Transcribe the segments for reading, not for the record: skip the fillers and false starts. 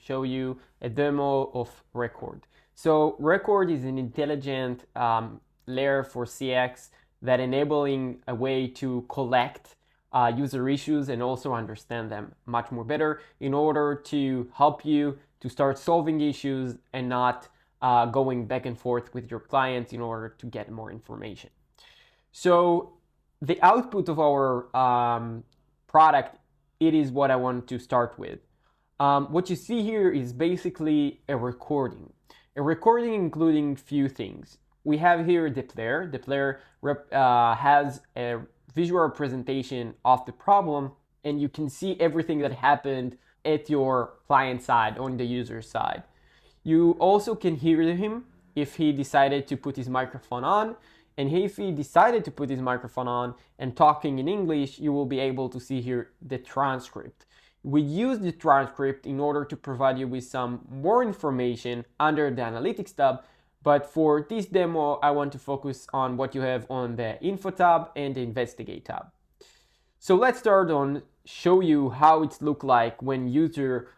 show you a demo of Record. So Record is an intelligent layer for CX that enabling a way to collect user issues and also understand them much more better in order to help you to start solving issues and not going back and forth with your clients in order to get more information. So the output of our product, it is what I want to start with. What you see here is basically a recording including few things. We have here the player. The player has a visual representation of the problem, and you can see everything that happened at your client side, on the user side. You also can hear him if he decided to put his microphone on, and if he decided to put his microphone on and talking in English, you will be able to see here the transcript. We use the transcript in order to provide you with some more information under the Analytics tab, but for this demo, I want to focus on what you have on the Info tab and the Investigate tab. So let's start on show you how it looks like when user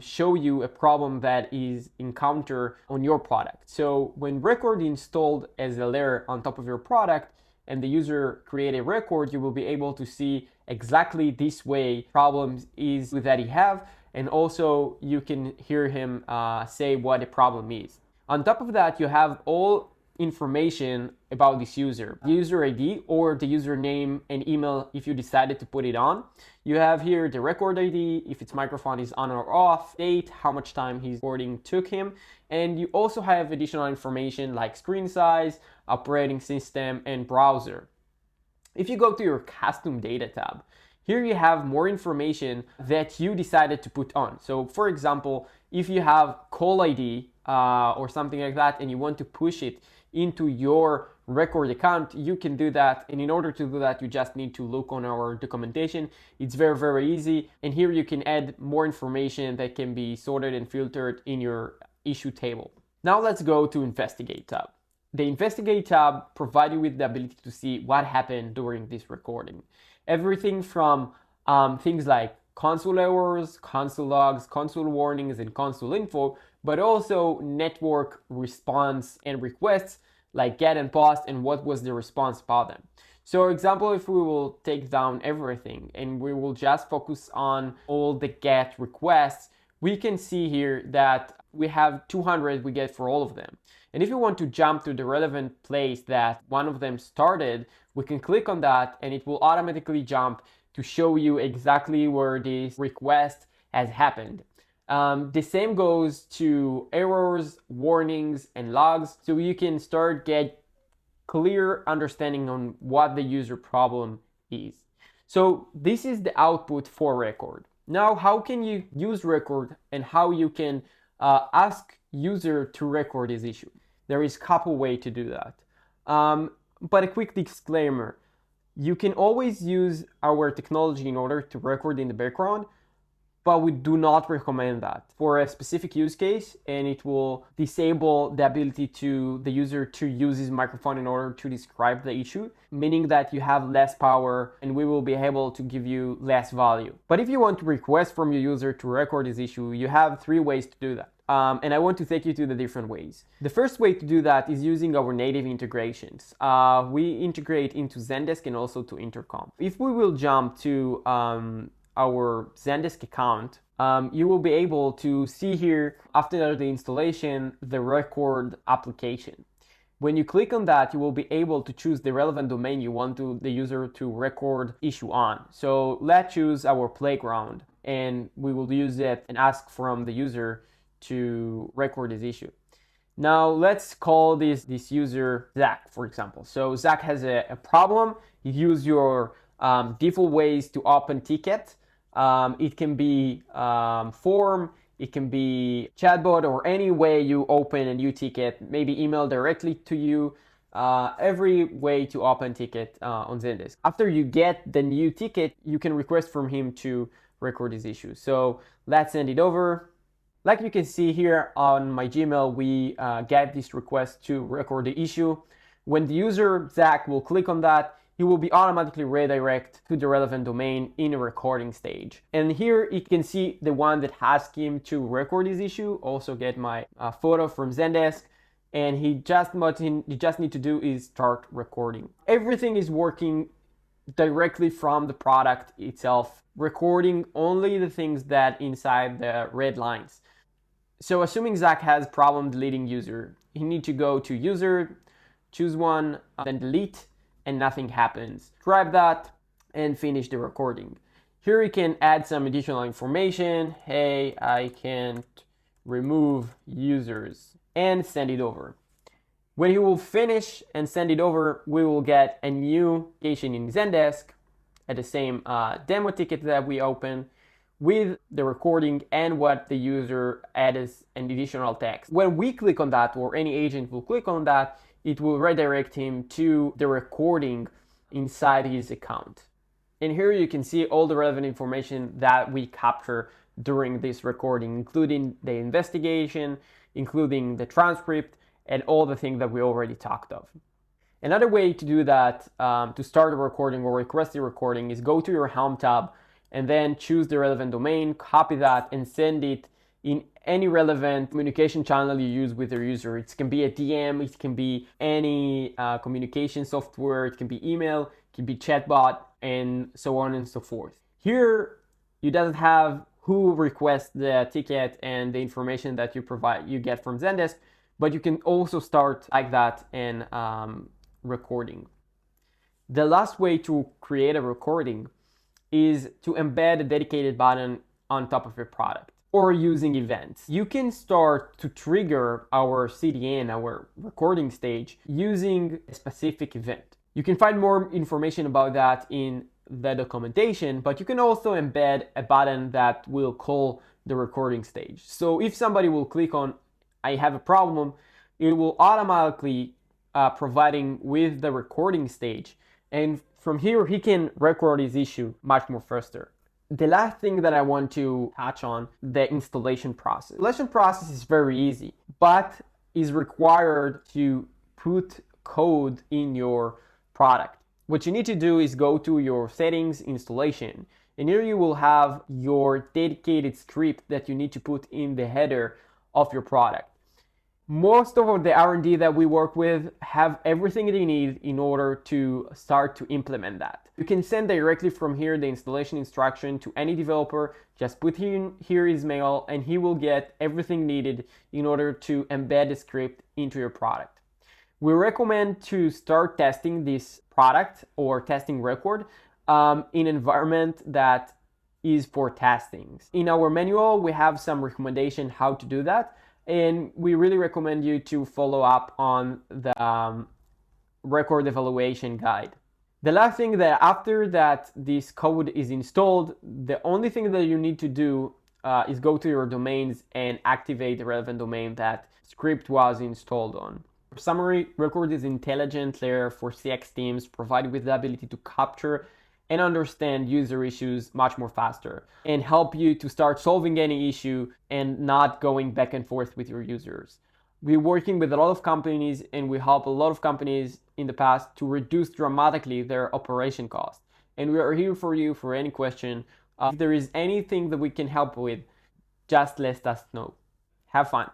show you a problem that is encountered on your product. So when Record installed as a layer on top of your product and the user create a record, you will be able to see exactly this way problems is that he have, and also you can hear him say what the problem is. On top of that, you have all information about this user, the user ID or the username and email if you decided to put it on. You have here the record ID, if its microphone is on or off, date, how much time his recording took him, and you also have additional information like screen size, operating system, and browser. If you go to your custom data tab, here you have more information that you decided to put on. So for example, if you have call ID or something like that and you want to push it into your record account, you can do that. And in order to do that, you just need to look on our documentation. It's very, very easy. And here you can add more information that can be sorted and filtered in your issue table. Now let's go to Investigate tab. The Investigate tab provides you with the ability to see what happened during this recording. Everything from things like console errors, console logs, console warnings, and console info, but also network response and requests like get and post and what was the response about them. So for example, if we will take down everything and we will just focus on all the get requests, we can see here that we have 200 we get for all of them. And if you want to jump to the relevant place that one of them started, we can click on that and it will automatically jump to show you exactly where this request has happened. The same goes to errors, warnings, and logs, so you can start get clear understanding on what the user problem is. So this is the output for Record. Now, how can you use Record and how you can ask user to record his issue? There is a couple ways to do that. But a quick disclaimer, you can always use our technology in order to record in the background, but we do not recommend that for a specific use case, and it will disable the ability to the user to use his microphone in order to describe the issue, meaning that you have less power and we will be able to give you less value. But if you want to request from your user to record his issue, you have 3 ways to do that. And I want to take you to the different ways. The first way to do that is using our native integrations. We integrate into Zendesk and also to Intercom. If we will jump to our Zendesk account, you will be able to see here after the installation the record application. When you click on that, you will be able to choose the relevant domain you want the user to record issue on. So let's choose our playground and we will use it and ask from the user to record this issue. Now let's call this user Zach, for example. So Zach has a problem. You use your default ways to open ticket. It can be form, it can be chatbot, or any way you open a new ticket, maybe email directly to you, every way to open ticket on Zendesk. After you get the new ticket, you can request from him to record his issue. So let's send it over. Like you can see here on my Gmail, we get this request to record the issue. When the user, Zach, will click on that, he will be automatically redirected to the relevant domain in a recording stage. And here you can see the one that asked him to record his issue. Also get my photo from Zendesk. And he just need to do is start recording. Everything is working directly from the product itself, recording only the things that inside the red lines. So assuming Zach has problem deleting user, he need to go to user, choose one, then delete, and nothing happens. Grab that and finish the recording. Here you can add some additional information. Hey, I can't remove users, and send it over. When he will finish and send it over, we will get a new application in Zendesk at the same demo ticket that we open with the recording and what the user adds an additional text. When we click on that, or any agent will click on that, it will redirect him to the recording inside his account. And here you can see all the relevant information that we capture during this recording, including the investigation, including the transcript, and all the things that we already talked of. Another way to do that, to start a recording or request a recording, is go to your Helm tab and then choose the relevant domain, copy that, and send it in any relevant communication channel you use with your user. It can be a DM, it can be any communication software, it can be email, it can be chatbot, and so on and so forth. Here, you doesn't have who requests the ticket and the information that you get from Zendesk, but you can also start like that and recording. The last way to create a recording is to embed a dedicated button on top of your product or using events. You can start to trigger our CDN, our recording stage, using a specific event. You can find more information about that in the documentation, but you can also embed a button that will call the recording stage. So if somebody will click on I have a problem, it will automatically providing with the recording stage. And from here, he can record his issue much more faster. The last thing that I want to touch on, the installation process. Installation process is very easy, but is required to put code in your product. What you need to do is go to your settings, installation, and here you will have your dedicated script that you need to put in the header of your product. Most of the R&D that we work with have everything they need in order to start to implement that. You can send directly from here the installation instruction to any developer. Just put here his mail and he will get everything needed in order to embed the script into your product. We recommend to start testing this product or testing record in an environment that is for testings. In our manual, we have some recommendation how to do that. And we really recommend you to follow up on the record evaluation guide. The last thing that after that this code is installed, the only thing that you need to do is go to your domains and activate the relevant domain that script was installed on. For summary, Record is an intelligent layer for CX teams provided with the ability to capture and understand user issues much more faster and help you to start solving any issue and not going back and forth with your users. We're working with a lot of companies and we help a lot of companies in the past to reduce dramatically their operation costs. And we are here for you for any question. If there is anything that we can help with, just let us know. Have fun.